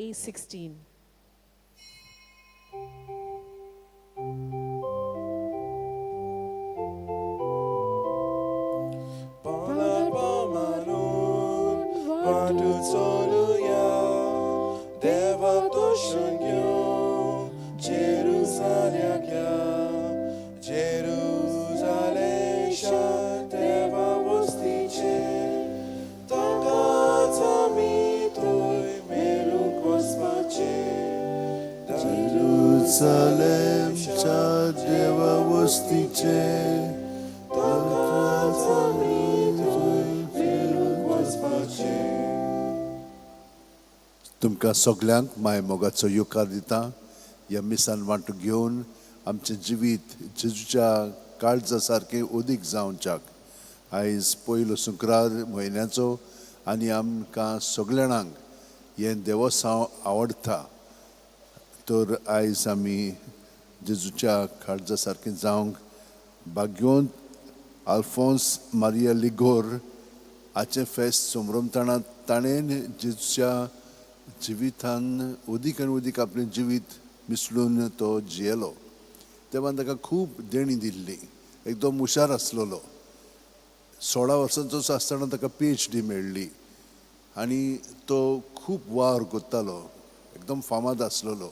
A16. Palapamalun, Vatu Soluya, Deva Toshangyo, Jerusalem, Jerusalem, Deva Vostice, Takatami Toy Melun Kospace, Jerusalem, Deva Vostice, Takatami तुमकां सगल्यांक माय मोगाचो युकार दिता ह्या मिसान वांटो घेवन आमचें जिवीत जेजूच्या काळजा सारकें उदीक जावच्याक आयज पयलो शुक्रार म्हयन्याचो आनी आमकां सगळ्यांक हें देवसांव आवडटा तर आयज आमी जेजूच्या काळजा सारकें जावंक भाग्योन आल्फोन्स मारिया लिगोर हाचें फेस्त समरमतना ताणें जेजूच्या जिवितान उदीक आनी उदीक आपलें जिवीत मिसळून तो जियेलो तेव्हा ताका खूब देणी दिल्ली एकदम हुशार आसलेलो 16 वर्सांचो आसतना ताका PhD मेळ्ळी आनी तो खूब वावर कोत्तालो एकदम फामाद आसलेलो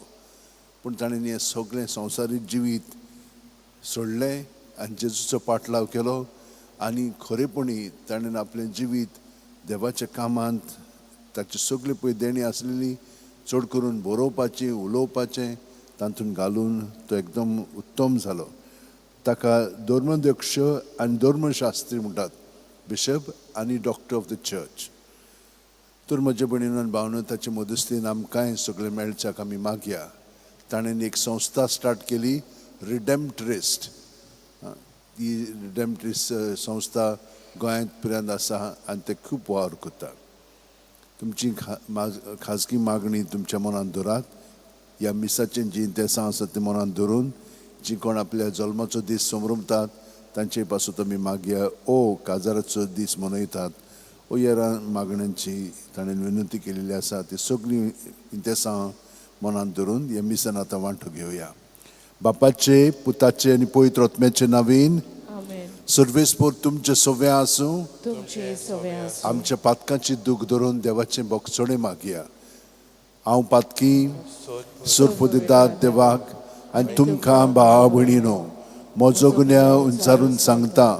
पूण ताणें हें सगळें संवसारीक जिवीत सोडलें आनी जेजूचो पाटलाव केलो आनी खरेपणी ताणें आपलें जिवीत देवाच्या कामांत ताची सगळी पळय देणी आसलेली चड करून बरोवपाची उलोवपाचें तातूंत घालून तो एकदम उत्तम जालो ताका धर्मध्यक्ष आनी धर्मशास्त्री म्हणटात बिशप आनी डॉक्टर ऑफ द चर्च तर म्हजे भयणीन आनी भावनो ताचे मदस्तीन आमकांय सगळें मेळच्याक आमी मागया ताणें एक संस्था स्टार्ट केली रिडेम्पट्रिस्ट ही रिडेम्पट्रिस्ट संस्था गोंयांत पर्यंत आसा आनी ते खूब वावर करता तुमची खाजगी मागणी तुमच्या मनात दवरात ह्या मिसाचें जी इंतेसां आसा ते मनात धरून जी कोण आपल्या जल्माचो दीस समरमतात तांचे पासून आमी मागया काजाराचो दीस मनयतात ह्या मागण्यांची ताणें विनंती केलेली आसा ती सगळीं इंतेसां मनात धरून ह्या मिसान आतां वांटो घेवया बापाचे पुताचे आनी पवित्र आत्म्याचे नांवीन सर्वेस्पर तुमचे सव्या आसूं आमच्या पातकांची दूख धरून देवाचें बोगचोणें मागया हांव पातकी सुरपो दितात देवाक आनी तुमकां भावा भयणीनो म्हजो गुन्यांव उंचारून सांगता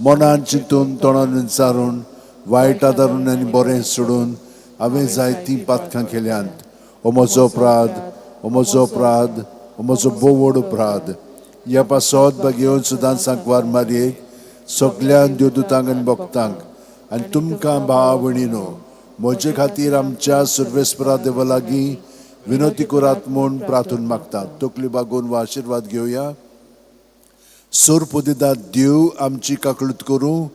मनान चिंतून तोंडान विचारून वायट आदारून आनी बरें सोडून हांवें जायतीं पातकां केल्यांत हो म्हजो अपराध हो म्हजो अपराध हो म्हजो बोवड अपराध ह्या पासत घेवन सुद्दां सांकवार मारयेक सगळ्या देवदूतांक आनी भक्तांक आनी तुमकां भावा भयणीनो म्हजे खातीर आमच्या सर्वेस्परा देवा लागीं विनंती करात म्हूण प्रार्थना मागतात तकली बागोवन वा आशिर्वाद घेवया सोर्प दितात देव आमची काकळूत करूं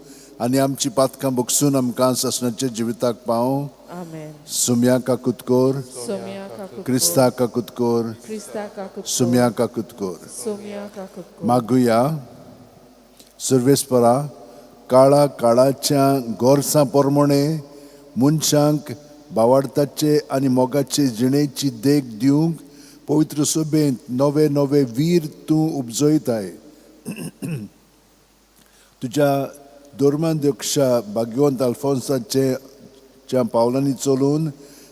आनी आमची पातकां बगसून आमकां ससनाच्या जिविताक पावूं सुम्या काकूत कोर क्रिस्ता काकूत कोर सुम्या काकूत कोर मागुया सर्वेस्परा काळा काळाच्या गोरसां प्रमाणे मनशांक भावार्थाचे आनी मोगाचे जिणेची देख दिवंक पवित्र सभेंत नवे नवे वीर तूं उपजयताय तुज्या धर्माध्यक्षा भाग्यवंत आल्फोन्साच्या पावलांनी चलून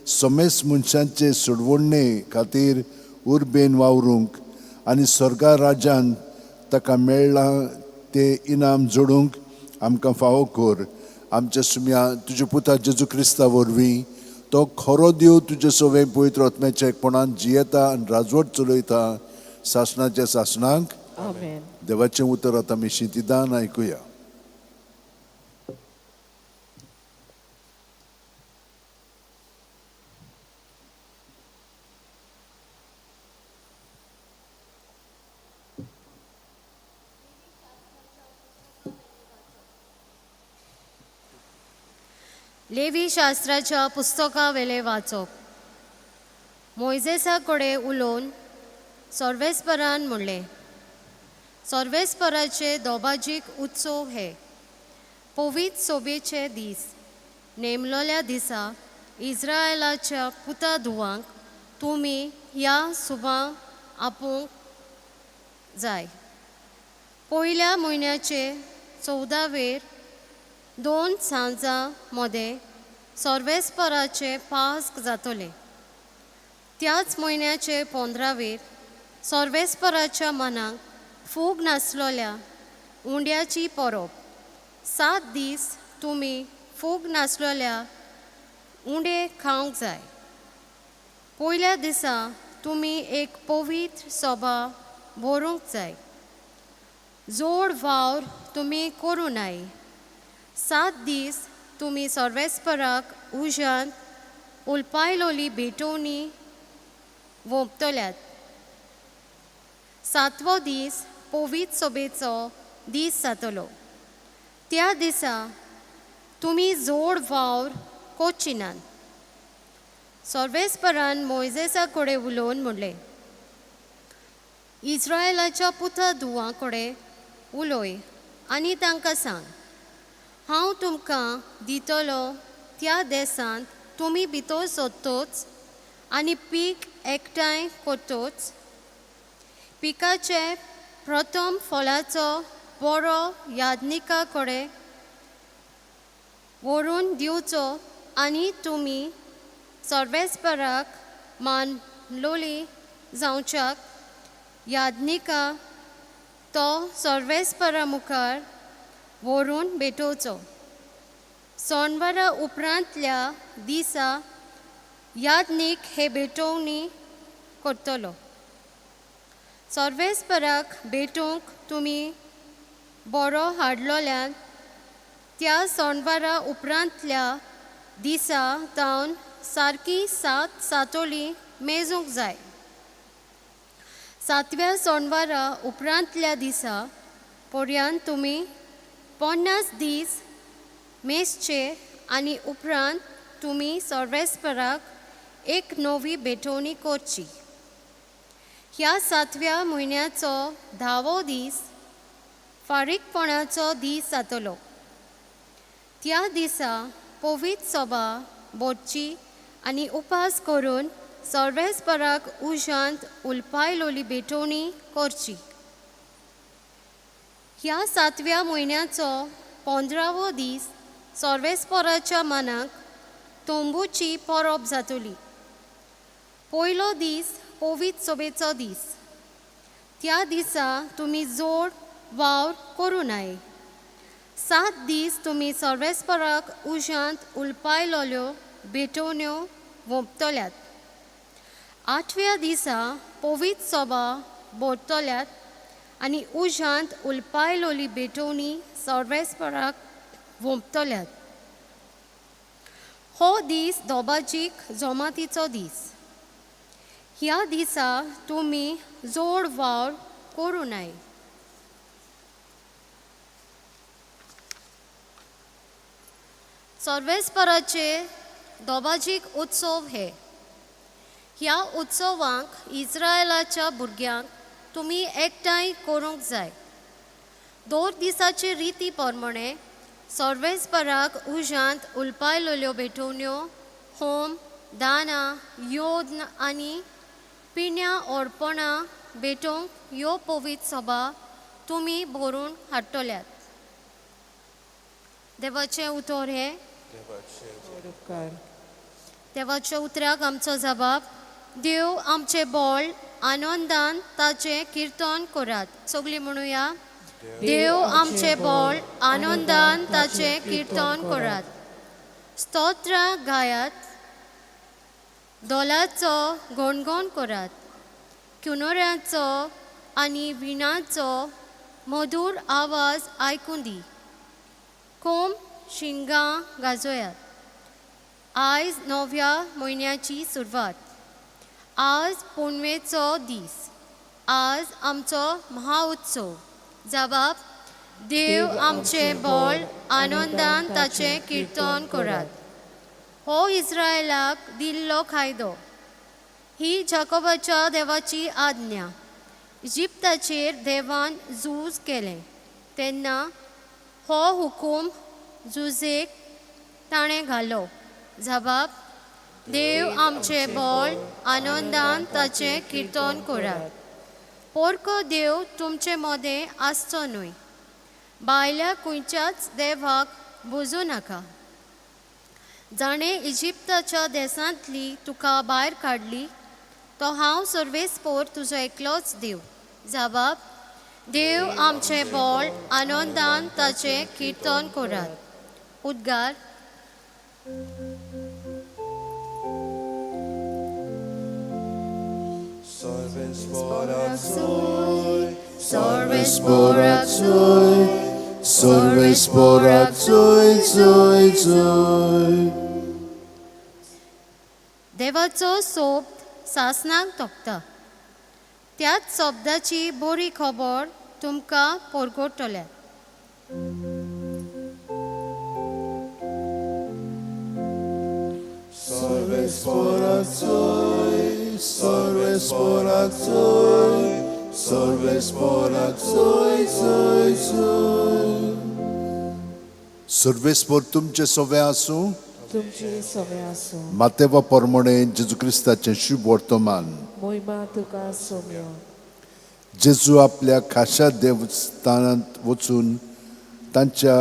समेस मनशांचे सोडवणे खातीर उर्बेन वावरूंक आनी स्वर्गा राज्यांत ताका मेळ्ळां ते इनाम जोडूंक आमकां फावो कर आमच्या सुम्या तुज्या पुता जेजू क्रिस्ता वरवीं तो खरो देव तुजे सवे पवित्र आत्म्याच्या एकपणान जियेता आनी राजवट चलयता सासणाच्या सासणाक देवाचें उतर आतां आमी शिंतिदान आयकुया लेवी शास्त्राच्या पुस्तका वेले वाचप मोयजेसा कडेन उलोवन सर्वेस्परान म्हणलें सर्वेस्पराचे दोबाजीक उत्सव हे पवित्र सोबेचे दीस नेमलोल्या दिसा इस्रायलाच्या पुता धुवांक तुमी ह्या सुभां आपूंक जाय. पयल्या म्हयन्याचे 14वेर 2 सांजां मदें सर्वेस्पराचे पास्क जातले. त्याच म्हयन्याचे 15वेर सर्वेस्पराच्या मनाक फूग नासलोल्या उंड्याची परब. 7 दीस तुमी फूग नासलोल्या उंडे खावंक जाय. पयल्या दिसा तुमी एक पवित्र सभा भरूंक जाय. जोड वावर तुमी करूं नाय. 7 दीस तुमी सर्वेस्पराक उज्यांत उलपायलोली भेटोवणी वोंपतल्यात. 7वो दीस पवित्र सभेचो दीस जातलो. त्या दिसा तुमी जोड वावर कोच्ची नात. सर्वेस्परान मोइजेसा कडेन उलोवन म्हणलें, इस्रायेलाच्या पुताधुवां कडेन उलय आनी तांकां सांग, हांव तुमकां दितलो त्या देसांत तुमी भितर सोदतोच आनी पीक एकठांय करतोच. पिकाचे प्रथम फळाचो बरो यादनिका कडेन व्हरून दिवचो आनी तुमी सर्वेस्पराक मानलोली जावच्याक यादनिका तो सर्वेस्परा मुखार व्हरून भेटोवचो. सोनवारा उपरांतल्या दिसा यादनीक हे भेटोवणी करतलो. सर्वेस्पराक भेटूंक तुमी बरो हाडलोल्यान त्या सोनवारा उपरांतल्या दिसा जावन सारकी 7 सातोली मेजूंक जाय. 7व्या सोनवारा उपरांतल्या दिसा पर्यंत तुमी 50 दीस मेजचे आनी उपरांत तुमी सर्वेस्पराक एक नवी भेटोवणी करची. ह्या 7व्या म्हयन्याचो 10वो दीस फारीकपणाचो दीस जातलो. त्या दिसा पवित्र सभा भरची आनी उपास करून सर्वेस्पराक उज्यांत उलपायलोली भेटोवणी करची. ह्या 7व्या म्हयन्याचो 15वो दीस सर्वेस्पराच्या मनाक तोंबूची परब जातली. पयलो दीस पवित्र सभेचो दीस. त्या दिसा तुमी जोड वावर करूं नाय. 7 दीस तुमी सर्वेस्पराक उज्यांत उलपायलोल्यो भेटोवण्यो वोंपतल्यात. 8व्या दिसा पवित्र सभा भरतल्यात आनी उज्यांत उलपायलोली भेटोवणी सर्वेस्पराक वोंपतल्यात. हो दीस दोबाजीक जमातीचो दीस. ह्या दिसा तुमी जोड वावर करूं नाय. सर्वेस्पराचे दोबाजीक उत्सव हे. ह्या उत्सवांक इस्रायेलाच्या भुरग्यांक तुमी एकठांय करूंक जाय. 2 दिसाचे रिती प्रमाणे सर्वेस्पराक उज्यांत उलपायलोल्यो भेटोवण्यो, होम, दानां, योद्न आनी पिण्या अर्पणां भेटोवंक ह्यो पवित्र सभा तुमी भरून हाडटल्यात. देवाचें उतर हे. देवाच्या उतराक आमचो जबाब. देव आमचे बोळ आनंदान ताचें किर्तन करात. सगळीं म्हणुया, देव आमचे बोळ आनंदान ताचें किर्तन करात. स्तोत्र गायात, दोलाचो गणगण करात. किन्नोऱ्याचो आनी विणाचो मधुर आवाज आयकून दी. कोंब शिंगां गाजोयात. आयज 9व्या म्हयन्याची सुरवात. आज पुनवेचो दीस. आज आमचो महाउत्सव. जबाब. देव आमचे बोळ आनंदान ताचें किर्तन करात. हो इस्रायेलाक दिल्लो कायदो. ही जाकोबाच्या देवाची आज्ञा. इजिप्ताचेर देवान झूज केलें तेन्ना हो हुकूम झुजेक ताणें घालो. जबाब. देव आमचे बळ आनंदान ताचे किर्तन करात. पोरको देव तुमचे मदें आसचो न्हय. भायल्या खंयच्याच देवाक बुजू नाका. जाणें इजिप्ताच्या देसांतली तुका भायर काडली, तो हांव सर्वेस्पोर तुजो एकलोच देव. जबाब: देव आमचे बळ आनंदान ताचे किर्तन करात. उद्गार: Sorvesporak Soy, Sorvesporak soy, soy, soy. देवाचो सोब सासनाक तोखता. त्याच शब्दाची बरी खबर तुमकां परगटल्या. Sorvesporak soy, Sorvesporak soy, Sorvesporak soy, soy, soy. सर्वेस्पोर तुमचे सोवे आसूं. तुमचे सगळे आसूं. मातेवा परमणे जेजू क्रिस्ताचें शुभ वर्तमान. मोहिमा तुका सोम्यो. जेजू आपल्या खाशा देवस्थानांत वचून तांच्या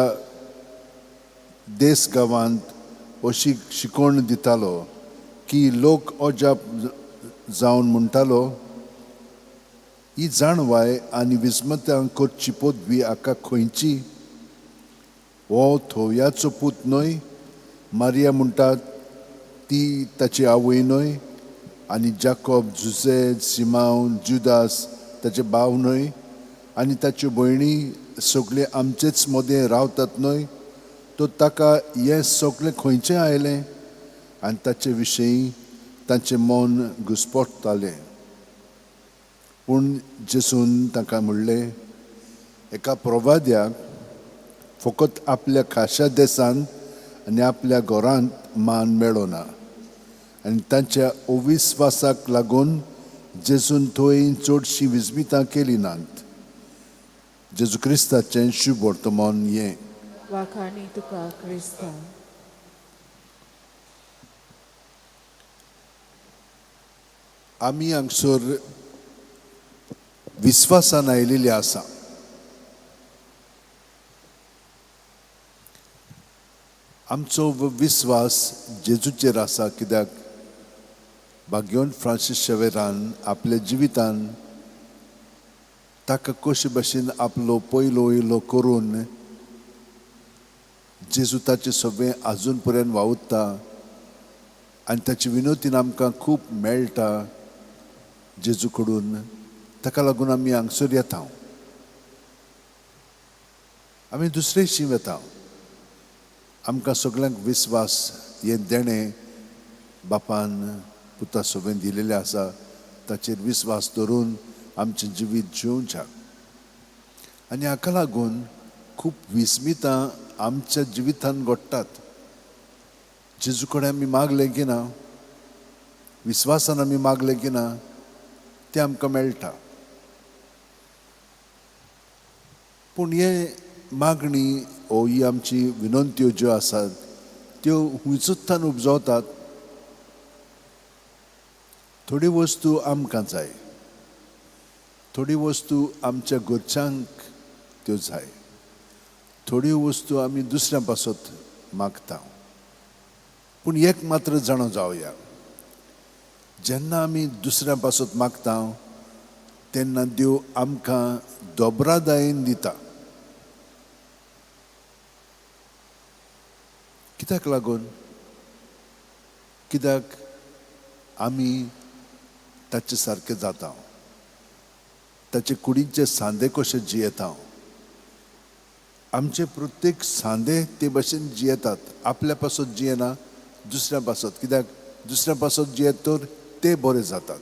देस गांवांत अशी शिकवण दितालो की लोक अजाप जावन म्हणटालो, ही जाणवाय आनी विस्मत्यां करची पदवी हाका खंयची? हो थोवयाचो पूत न्हय? मारिया म्हणटात ती ताची आवय न्हय? आनी जाकोब, जुसे, सिमांव, जुदास ताचे भाव न्हय? आनी ताच्यो भयणी सगळे आमचेच मदें रावतात न्हय? तो ताका हें सगळें खंयचें आयलें? आनी ताचे विशयी तांचें मन घुस्पटतालें. पूण जेसून ताका म्हणलें, एका प्रवाद्याक फकत आपल्या खाशा देसांत आनी आपल्या घरांत मान मेळ्ळो ना. आनी तांच्या अविस्वासाक लागून जेजून थंय चडशीं विस्मितां केलीं नात. जेजू क्रिस्ताचें शुभ वर्तमान हें. वाखाणी तुका क्रिस्ता. आमी हांगसर विस्वासान आयिल्लीं आसा. आमचो विस्वास जेजूचेर आसा. कित्याक भाग्योन फ्रांसीस शेवेरान आपल्या जिवितान ताका कशे भाशेन आपलो पयलो इलो करून जेजू ताचें सगळें आजून पर्यंत वावुरता आनी ताची विनोतीन आमकां खूब मेळटा जेजू कडून. ताका लागून आमी हांगसर येता. आमी दुसरेशी वता. आमकां सगळ्यांक विस्वास हें देणें बापान पुता सोबेन दिलेलें आसा. ताचेर विस्वास दवरून आमचें जिवीत जिवंच्याक. आनी हाका लागून खूब विस्मितां आमच्या जिवितान घडटात. जेजू कडेन आमी मागलें की ना, विस्वासान आमी मागलें की ना, तें आमकां मेळटा. पूण हे मागणी ओ ही आमची विनंत्यो ज्यो आसात त्यो हुंयसुत्तान उपजवतात. थोडी वस्तू आमकां जाय, थोडी वस्तू आमच्या घरच्यांक त्यो जाय, थोडी वस्तू आमी दुसऱ्यां पासत मागता. पूण एक मात्र जाणो जावया, जेन्ना आमी दुसऱ्यां पासत मागता तेन्ना देव आमकां दोबरादायेन दिता. कित्याक लागून? कित्याक आमी ताचे सारके जाता, ताचे कुडीचे सांदे कशे जियेता. आमचे प्रत्येक सांदे ते भाशेन जियेतात. आपल्या पासत जियेना, दुसऱ्या पासत. कित्याक दुसऱ्या पासत जियेत तर ते बरे जातात.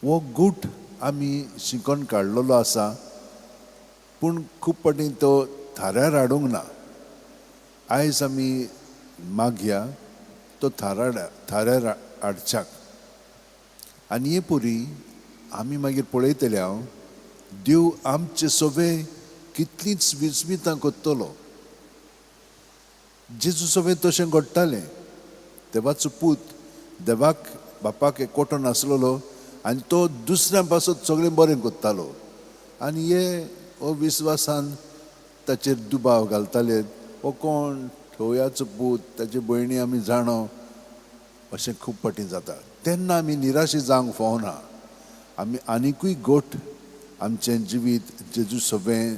हो गूट आमी शिकोवन काडलेलो आसा, पूण खूब फावटी तो थाऱ्यार हाडूंक ना. आयज आमी मागया तो थाऱ्यार हाडच्याक. आनी हे पुरी आमी मागीर पळयतले हांव देव आमचे सोबे कितलींच विस्मितां कोत्तलो. जेजू सोबे तशें घडटालें. देवाचो पूत देवाक बापाक एकवटो नासलेलो आनी तो दुसऱ्यां पासून सगळें बरें करतालो आनी हे हो विस्वासान ताचेर दुबाव घालताले हो कोण ठोवयाचो पूत ताचे भयणी आमी जाणो अशें खूब फावटी जाता तेन्ना आमी निराशी जावंक फावना आमी आनिकूय गोठ आमचें जिवीत जेजू सोबें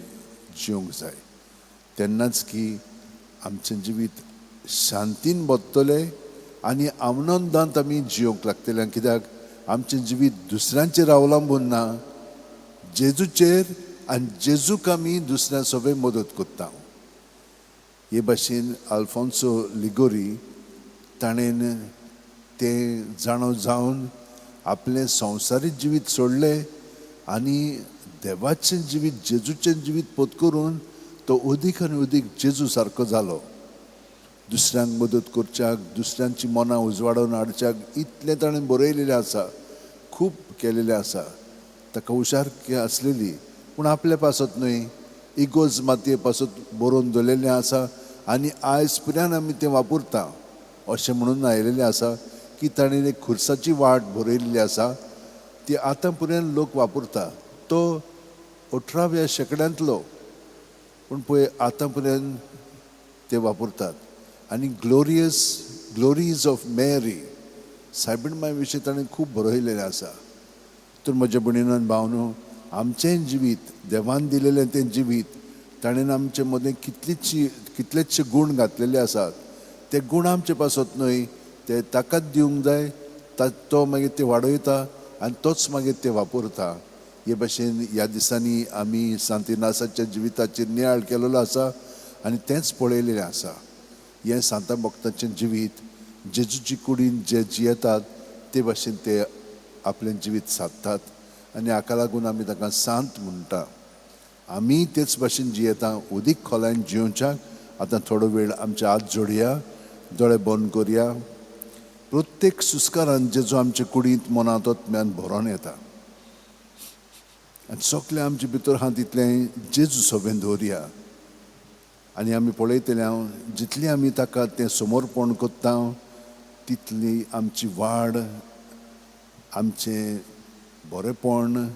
जिवंक जाय तेन्नाच की आमचें जिवीत शांतीन बदतलें आनी आनंदांत आमी जिवंक लागतलें कित्याक आमचें जिवीत दुसऱ्यांचेर अवलंबून ना जेजूचेर आनी जेजूक आमी दुसऱ्यां सोबें मदत करता हे भाशेन आल्फोन्सो लिगोरी ताणें तें जाणो जावन आपलें संवसारीक जिवीत सोडलें आनी देवाचें जिवीत जेजूचें जिवीत पोत करून तो अदीक आनी अदीक जेजू सारको जालो दुसऱ्यांक मदत करच्याक दुसऱ्यांची मनां उजवाडून हाडच्याक इतलें ताणें बरयलेलें आसा खूब केलेलें आसा ताका हुशारकी आसलेली पूण आपल्या पासत न्हय इगोज मातये पासत बरोवन दवरलेलें आसा आनी आयज पर्यान आमी तें वापरता अशें म्हणून आयलेलें आसा की ताणें एक खुर्साची वाट बरयल्ली आसा ती आतां पर्यंत लोक वापरता तो 18व्या शेंकड्यांतलो पूण पळय आतां पर्यंत ते वापरतात आनी ग्लोरीज ऑफ मेरी सायबीण माय विशीं ताणें खूब बरयलेलें आसा तर म्हज्या भयणीनो आनी भावनो आमचें जिवीत देवान दिलेलें तें जिवीत ताणें आमचे मदें कितलेशे गूण घातलेले आसात ते गूण आमचे पासत न्हय ते ताकाच दिवंक जाय तो मागीर ते वाडयता आनी तोच मागीर ते वापरता हे भाशेन ह्या दिसांनी आमी सांतिनासाच्या जिविताचेर नियाळ केलेलो आसा आनी तेंच पळयलेलें आसा हें सांता भक्ताचें जिवीत जेजूची कुडीन जे जियेतात ते भाशेन ते आपलें जिवीत सादतात आनी हाका लागून आमी ताका सांत म्हणटा आमी तेच भाशेन जियेता उदीक खोलायन जिवच्याक आतां थोडो वेळ आमचे हात जोडया दोळे बंद करुया प्रत्येक सुस्कारान जेजू आमचे कुडींत मनांत आत्म्यान भरोन येता आनी सगळें आमचे भितर आहा तितलें जेजू सोबें दवरया आनी आमी पळयतले हांव जितली आमी ताका तें समोरपण करता तितली आमची वाड आमचें बरेंपण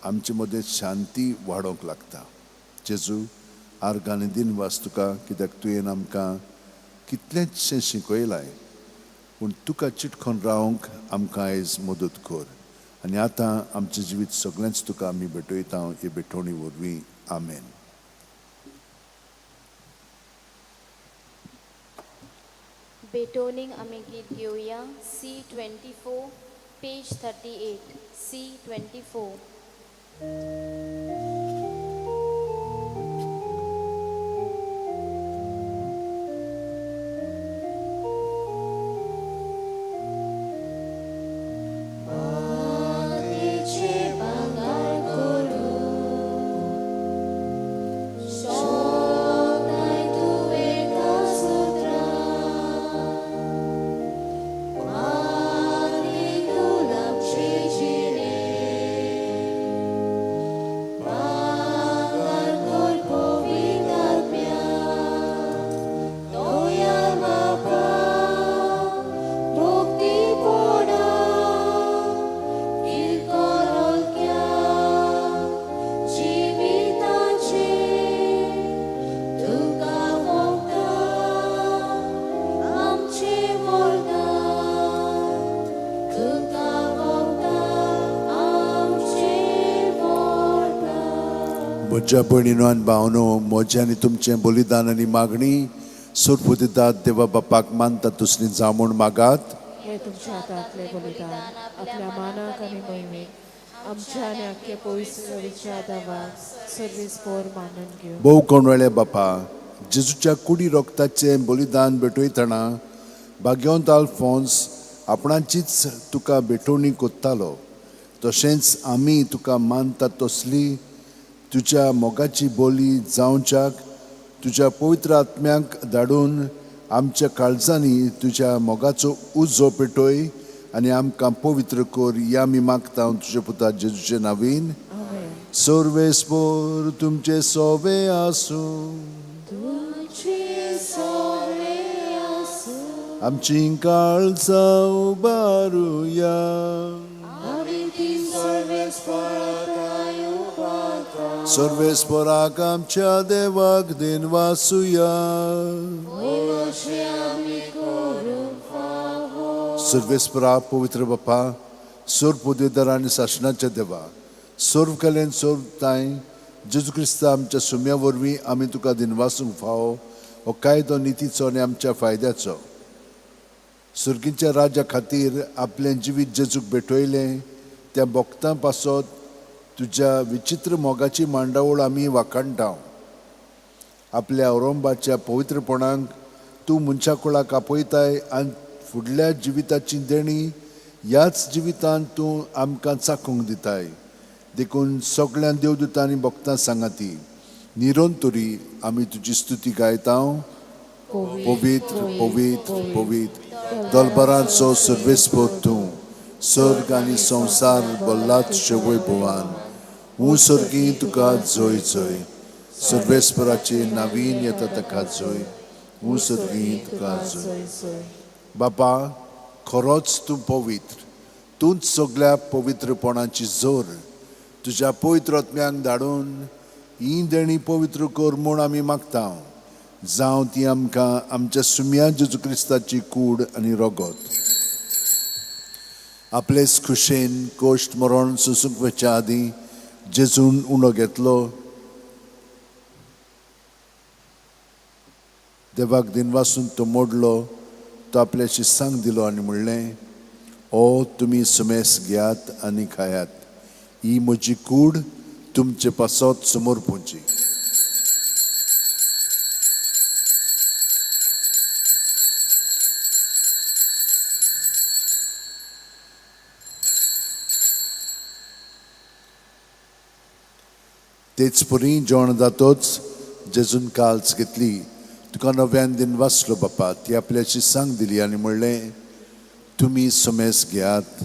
आमचे मदें शांती वाडोंक लागता जेजू आर्गांनी दिन वास तुका कित्याक तुवें आमकां कितलेंचशें शिकयलां पूण तुका चिटकोन रावंक आमकां आयज मदत कर आनी आतां आमचें जिवीत सगळेंच तुका आमी भेटयता हे भेटोवणी वरवीं आमेन बेटोनिंग आमी गीत घेवया C24 पेज 38 C24 म्हज्या भयणीनो आनी भावनो म्हजें आनी तुमचें बलिदान आनी मागणी सुरपू दितात देवा बापाक मानता तुसनी जावून मागात हे तुमच्या हातांतले बलिदान आपल्या मानाक आनी मोहिमेक आमच्या आनी आख्खे पवित्रच्या दावाक सर्वेस्पोर मानून घेवन भोव कोण वेळे बापा जेजूच्या कुडी रोगताचें बलिदान भेटयतना भाग्यवंत आल्फोन्स आपणाचीच तुका भेटोवणी कोत्तालो तशेंच आमी तुका मानता तसली तुज्या मोगाची बोली जावच्याक तुज्या पवित्र आत्म्याक धाडून आमच्या काळजांनी तुज्या मोगाचो उजो पेटोय आनी आमकां पवित्र कर या आमी मागता तुज्या पुता जेजूचे नांवीन सर्वेस्पोर तुमचे सोवे आसूं तुमचे सोवे आसूं आमची काळजां उबारुया. सर्वेस्पराक आमच्या देवाक दिन वासुया. सर्वेस्परा पवित्र बापा, सोर पदवीधर आनी शासनाचे देवा, सर्व कलेन सर्व ताय जेजू क्रिस्ता आमच्या सुम्या वरवीं आमी तुका दिनवासूंक फावो हो कायदो नितीचो आनी आमच्या फायद्याचो. सुर्गीच्या राजा खातीर आपलें जिवीत जेजूक भेटयलें त्या भोगतां पासत तुज्या विचित्र मोगाची मांडावळ आमी वाखाणटाव. आपल्या औरंगाबादच्या पवित्रपणाक तूं मनशा कुळाक आपयताय आनी फुडल्या जिविताची देणी ह्याच जिवितांत तूं आमकां चाखूंक दिताय. देखून सगळ्या देवदूतांनी भक्तां सांगाती निरंतरी आमी तुजी स्तुती गायता. पवित्र पवित्र पवित्र दरबाराचो सर्वेस्पर तूं, सर्ग आनी संवसार भल्ला तुज्या वैभवान. हूं सर्गी तुका जय जय, सर्वेस्पराचे नावीन येता ताका जय. हूं सर्गी तुका जय. बापा, खरोच तूं पवित्र, तूंच सगळ्या पवित्रपणाची जोर. तुज्या पवित्र आत्म्याक धाडून ही देणी पवित्र कर म्हूण आमी मागता. जावं ती आमकां आमच्या सुम्या जेजू क्रिस्ताची कूड आनी रगत. आपलेच खुशेन कोश्ट मरण सुसूंक वच्या आदीं जेजून उणो घेतलो. देवाक दिनवासून तो मोडलो. तो आपल्या शिस्सांक दिलो आनी म्हणलें, ओ तुमी सुमेस घेयात आनी खायात. ही म्हजी कूड तुमचे पासत समोर पोंची. तेच परी जेवण जातोच जेजून काल्स घेतली. तुका नव्यान दिन वाचलो बापा. ती आपल्या शिस्सांक दिली आनी म्हणलें, तुमी सुमेस घेयात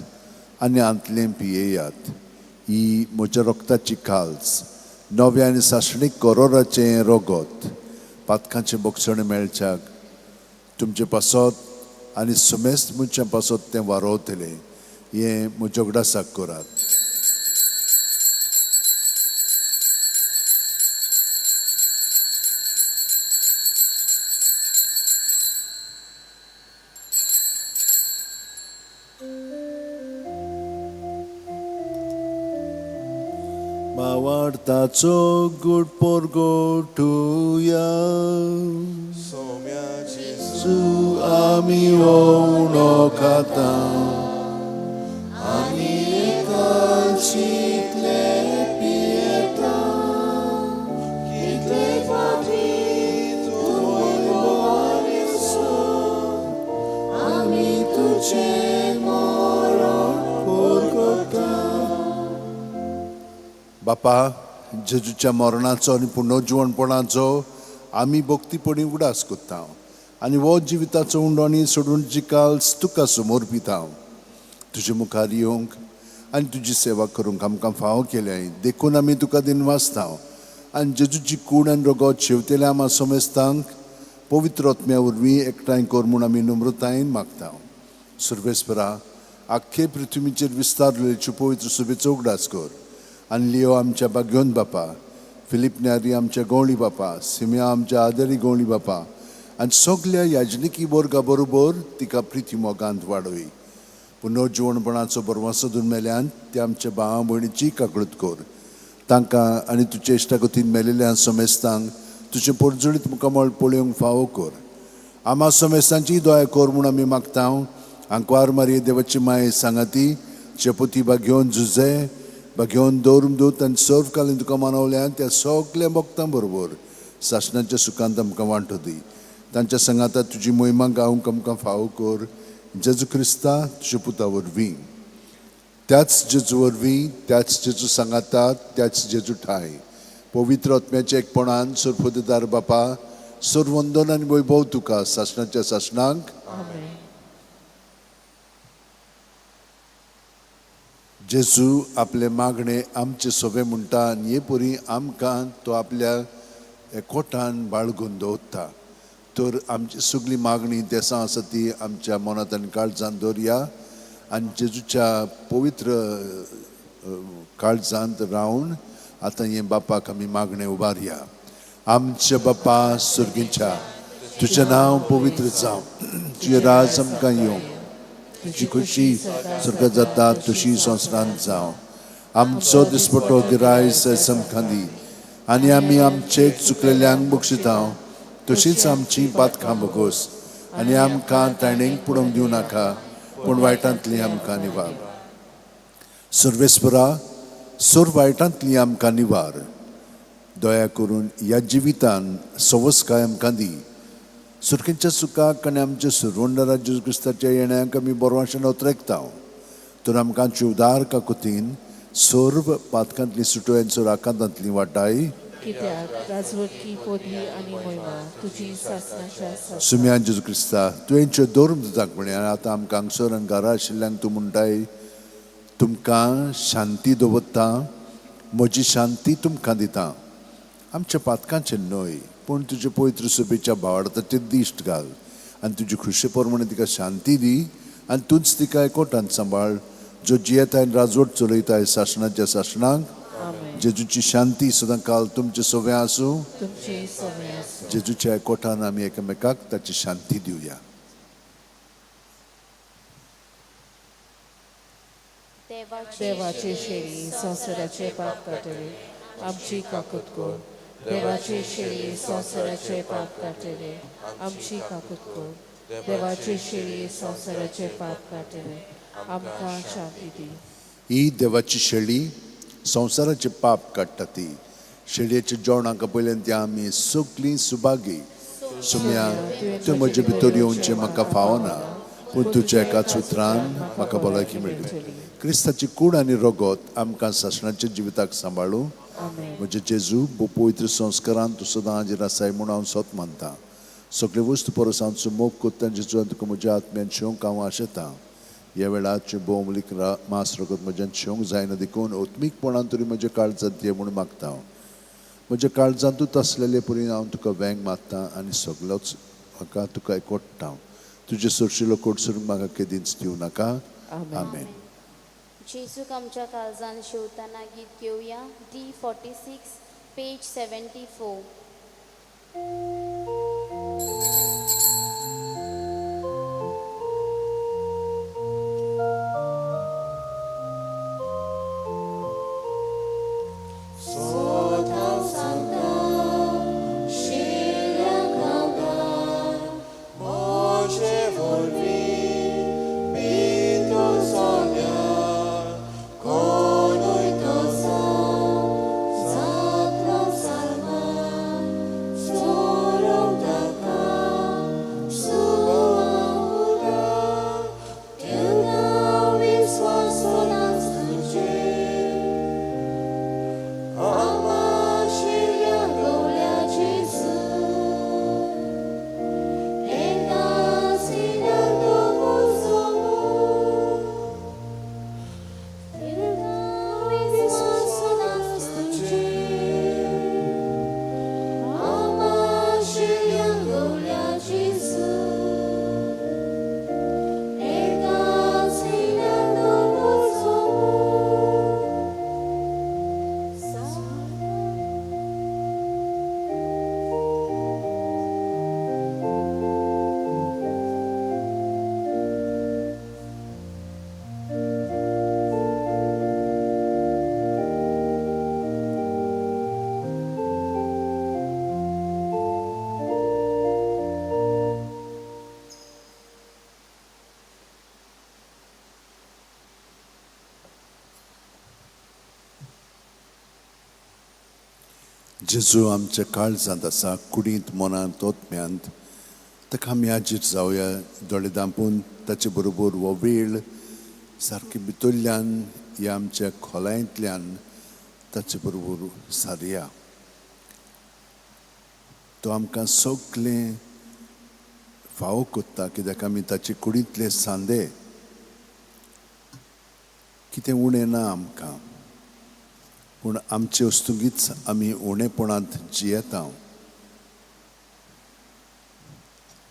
आनी आंतलें पियेयात. ही म्हज्या रक्ताची काल्स, नव्या आनी सासणीक करोराचें रगत. पातकांचें बोगसण मेळच्याक तुमचे पासत आनी सुमेस्त मनशां पासत तें वारोवतलें. हें म्हज्या उगडासाक करात. मावार्थाचो गूड पोरगो ठुया. जेजू आमी ओवणो खाता आनी एकाचीतले पियेता. कितले फावटी आमी तुजें मरण परगता. बापा, जेजूच्या मरणाचो आनी पुनर्जीवनपणाचो आमी भक्तीपणी उडास कोत्ता आनी हो जिविताचो उंडोणी सोडून जिकाल्स तुका समोर पिता. तुजे मुखार येवंक आनी तुजी सेवा करूंक आमकां फावो केल्याय. देखून आमी तुका दिनवासता आनी जेजूची कूड आनी रगत शेवतेल्या आमा समेस्तांक पवित्र आत्म्या वरवीं एकठांय कर म्हूण आमी नम्रतायेन मागता. सर्वेस्परा, आख्खे पृथ्वीचेर विस्तारलेल्यो पवित्र सुबेचो उगडास कर. आनी लियो आमच्या बाग्योन बापा, फिलीप न्यारी आमच्या गवळी बापा, सिम्या आमच्या आदरी गवळी बापा आनी सगळ्या याजनिकी वर्गा बरोबर तिका प्रिती मोगांत वाडय. पुनर्जीवनपणाचो बरवासो दिवन मेल्यान ते आमच्या भावा भयणीची काकळूत कर. तांकां आनी तुजे इश्टागतीन मेलेल्या समेस्तांक तुजें परजळीत मुखामळ पळोवंक फावो कर. आमा समेस्तांची दया कर म्हूण आमी मागता. आंकवार मारये देवाची माय सांगाती, शेपुती बाग्योन झुजे बाग्योन दौरमदूत आनी सर्व कालीन तुका मानवल्यान त्या सगळ्या भक्तां बरोबर शासनाच्या सुखांत आमकां वांटो दी. तांच्या संगाता तुजी मोहिमा गावंक आमकां फावो कर. जेजू क्रिस्ता तुज्या पुता वरवीं, त्याच जेजू वरवीं, त्याच जेजू सांगातात, त्याच जेजू ठाय पवित्र आत्म्याच्या एकपणान सर्वोदयदार बापा, सर्ववंदन आनी वैभव तुका शासनाच्या शासनाक. जेजू आपले मागणे आमचे सोबे म्हणटा आनी हे परी आमकां तो आपल्या एकवटान बाळगून दवरता. तर आमची सगळी मागणी देसां आसा ती आमच्या मनांत आनी काळजांत दवरया आनी जेजूच्या पवित्र काळजांत रावन आतां हे बापाक आमी मागणें उबारया. आमच्या बापा सुर्गीच्या, तुजें नांव पवित्र जावं, तुजें राज आमकां येवं, तुजी खुशी स्वर्गांत जाता तशी संवसारांत जावं. आमचो दिसपटो गिराय आमकां दी आनी आमी आमचे चुकलेल्यांक बक्षिता तशीच आमची पातकां बगोस आनी आमकां ताणेंक पडोवंक दिवं नाका पूण वायटांतली आमकां निवार. सर्वेस्परा सोर वायटांतली आमकां निवार. दया करून ह्या जिवितान सवस्काय आमकां दी. सुरकेच्या सुखाक आनी आमच्या सुरवंडरा जेजू क्रिस्ताच्या येण्याक आमी बोरवाशेन उतरेकता. तर आमकां उदार काकुतीन सर्व पातकांतली सुटोयांचो राखांतांतली वाटाय कित्याक राजवटी पोदी आनी मोहिमा तुजी सासणाच्या आसा. सुम्यान जेजू क्रिस्ता तुवेंच्यो दौरम दिताक म्हळ्यार आतां आमकां हांगसर आनी घरा आशिल्ल्यांक तूं म्हणटाय तुमकां शांती दवरता, म्हजी शांती तुमकां दिता. आमच्या पातकांचे न्हय पूण तुजे पवित्र सोबेच्या भावार्थाचेर दिश्ट घाल आनी तुजी खुशी प्रमाणे तिका शांती दी आनी तूंच तिका एकवटान सांबाळ जो जियेताय राजवट चलयताय शासनाच्या शासनाक. जेजूची शांती सदां काल तुमचे सोबे आसूं. तुमचे सवय आसूं. जेजूच्या एकवटान आमी एकामेकाक ताची शांती दिवया. देवाचे शेळी संवसाराचे पाप काटले आमची काकूत कोर. देवाचे शेळी संवसाराचे पाप काटले आमची काकूत कोर. देवाचे शेळी संवसाराचे पाप काटले आमकां शांती दी. ही देवाची शेळी संवसाराचे पाप काडटा ती. शेळयेच्या जेवणाक पयल्यान ती आमी सगळीं सुभागी. सुम्या तूं म्हजे भितर येवचें म्हाका फावना पूण तुज्या एकाच उतरान म्हाका भलायकी मेळ्ळी. क्रिस्ताची कूड आनी रगत आमकां शासनाच्या जिविताक सांबाळूं. म्हजे जेजू पवित्र संस्कारांत तूं सदां हाजीर आसाय म्हूण हांव सोत मानतां. सगळे वस्तू परस हांव मोग कोत्ता जेजू तुका म्हज्या आत्म्यान शेवंक हांव आशेतां. ह्या वेळार भोवमलीक मास रगत म्हज्यान शेवंक जायना देखून ओत्मीकपणान तरी म्हज्या काळजांत ये म्हूण मागता. म्हज्या काळजांतूच आसलेले परीन हांव तुका वेंग मागतां आनी सगळोच म्हाका तुका एकवटता. तुजे सरशिलो कोडसूर म्हाका केदींच दिवं नाका. आमेन. जेजूक आमच्या काळजान शिवताना गीत घेवया. D46 page 74. जेजू आमच्या काळजांत आसा, कुडींत मनांत ओतम्यांत. ताका आमी हाजीर जावया दोळे धांपून ताचे बरोबर हो वेळ सारके भितरल्यान ह्या आमच्या खोलायंतल्यान ताचे बरोबर सारया. तो आमकां सगळें फावो कोत्ता कित्याक आमी ताचे कुडींतले सांदे. कितें उणें ना आमकां पूण आमचे वस्तुंगीच आमी उणेपणांत जियेता.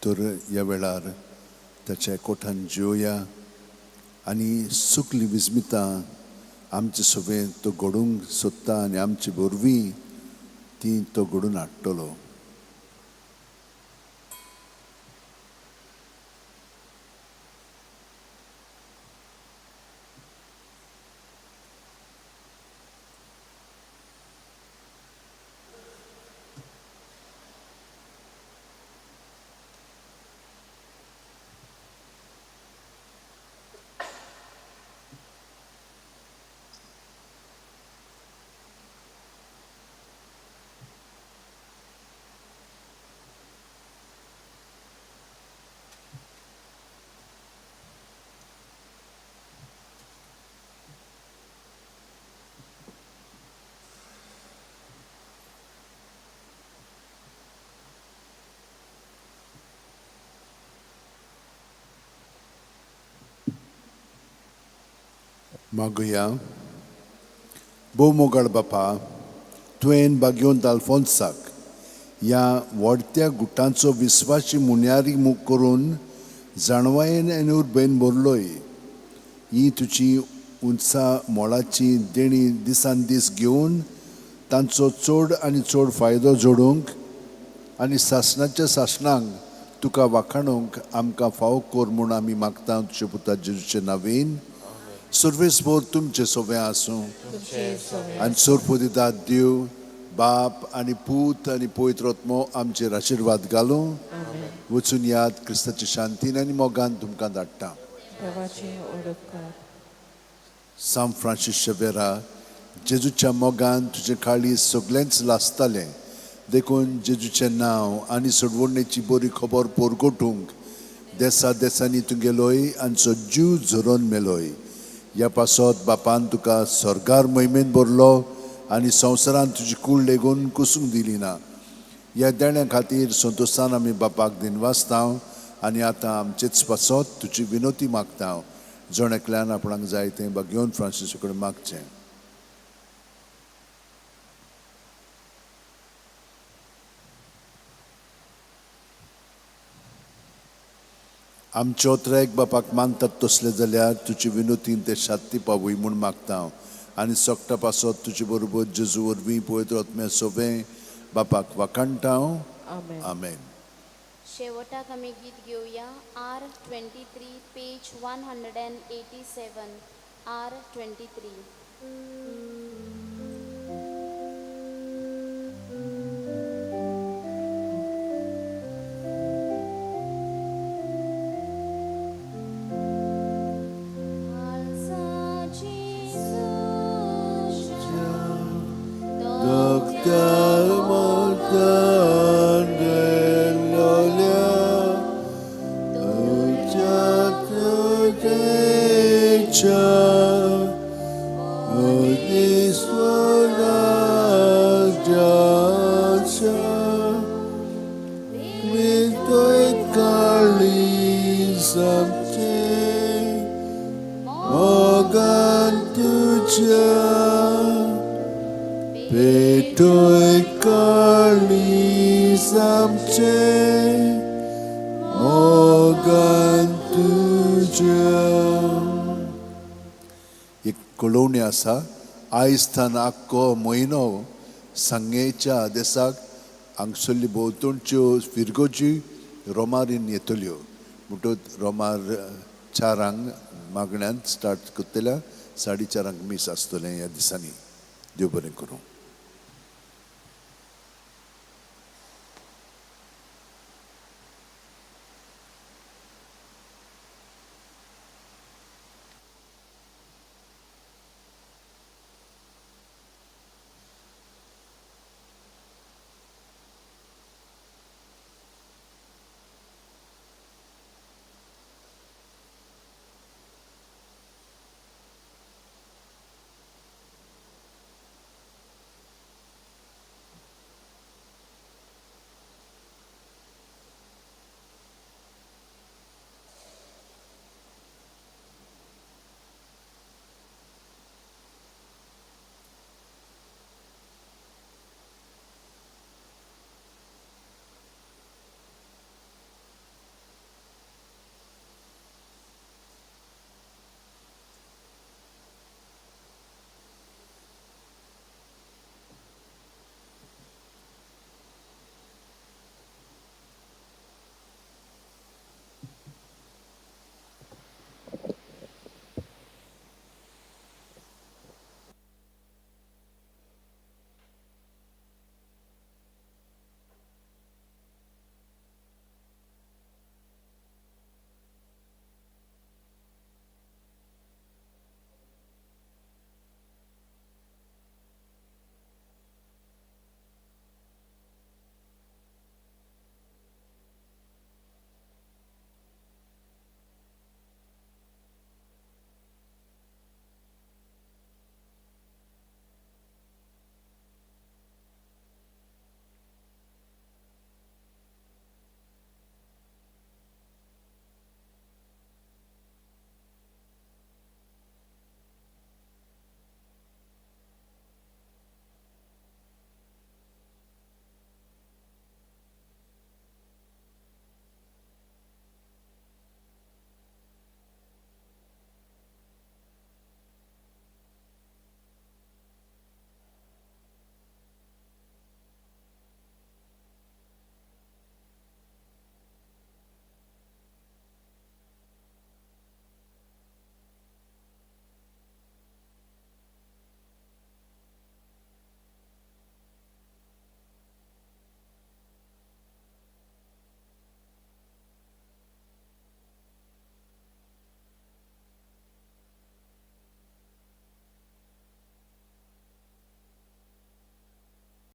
तर ह्या वेळार ताच्या कोठान जेवया आनी सुखली विस्मितां आमचे सोबेत तो घडोवंक सोदता आनी आमचे वरवीं ती तो घडोवन हाडटलो. मागुया. भोव मोगाळ बापा, तुवें बागयोंत आल्फोन्साक ह्या व्हडत्या गुटांचो विस्वासी मुन्यारी करून जाणवायेन आनी उर्बेन भरलोय. ही तुजी उंचा मोलाची देणी दिसान दीस घेवन तांचो चड आनी चड फायदो जोडूंक आनी सासणाच्या सासणांक तुका वाखाणूंक आमकां फावो कोर म्हूण आमी मागता तुजे पुता जेजूचे नांवेन. सर्वेस्पोर तुमचे सोबे आसूं आनी सोरपो दिता देव बाप आनी पूत आनी पवित्र आत्मो आमचेर आशिर्वाद घालूं. वचून याद क्रिस्ताच्या शांतीन आनी मोगान तुमकां धाडटा. सान फ्रांसीस शेवेरा, जेजूच्या मोगान तुजें काळीज सगळेंच लासतालें देखून जेजूचें नांव आनी सोडवणेची बरी खबर पोरगोटूंक देसा देसांनी तुगेलोय आनी सो जीव झरोवन मेलोय. ह्या पासत बापान तुका स्वर्गार महिमेन भरलो आनी संवसारान तुजी कूळ लेगून कुसूंक दिली ना. ह्या देण्या खातीर संतोशान आमी बापाक दिनवासता आनी आतां आमचेच पासत तुजी विनोती मागता. जण एकल्यान आपणाक जाय तें बागयोन फ्रांसीसा कडेन मागचें. आमचे ओत्रेक बापाक मानतात तसले जाल्यार तुजी विनोतीन ते शांती पावूय म्हूण मागता आनी सोगटा पासत तुजे बरोबर जेजू वरवीं पवित्र आत्म्या सोबें बापाक वाखाणटा. आमेन. शेवटाक आमी गीत घेवया. R23 page 187. R23. एक कळोवणी आसा. आयज थान आख्खो म्हयनो सांगेच्या आदेसाक हांगसरली भोंवतणच्यो फिरगोजी रोमारीन येतल्यो म्हणटूच रोमार 4 मागण्यांत स्टार्ट करतल्या 4:30 मीस आसतलें ह्या दिसांनी. देव बरें करूं.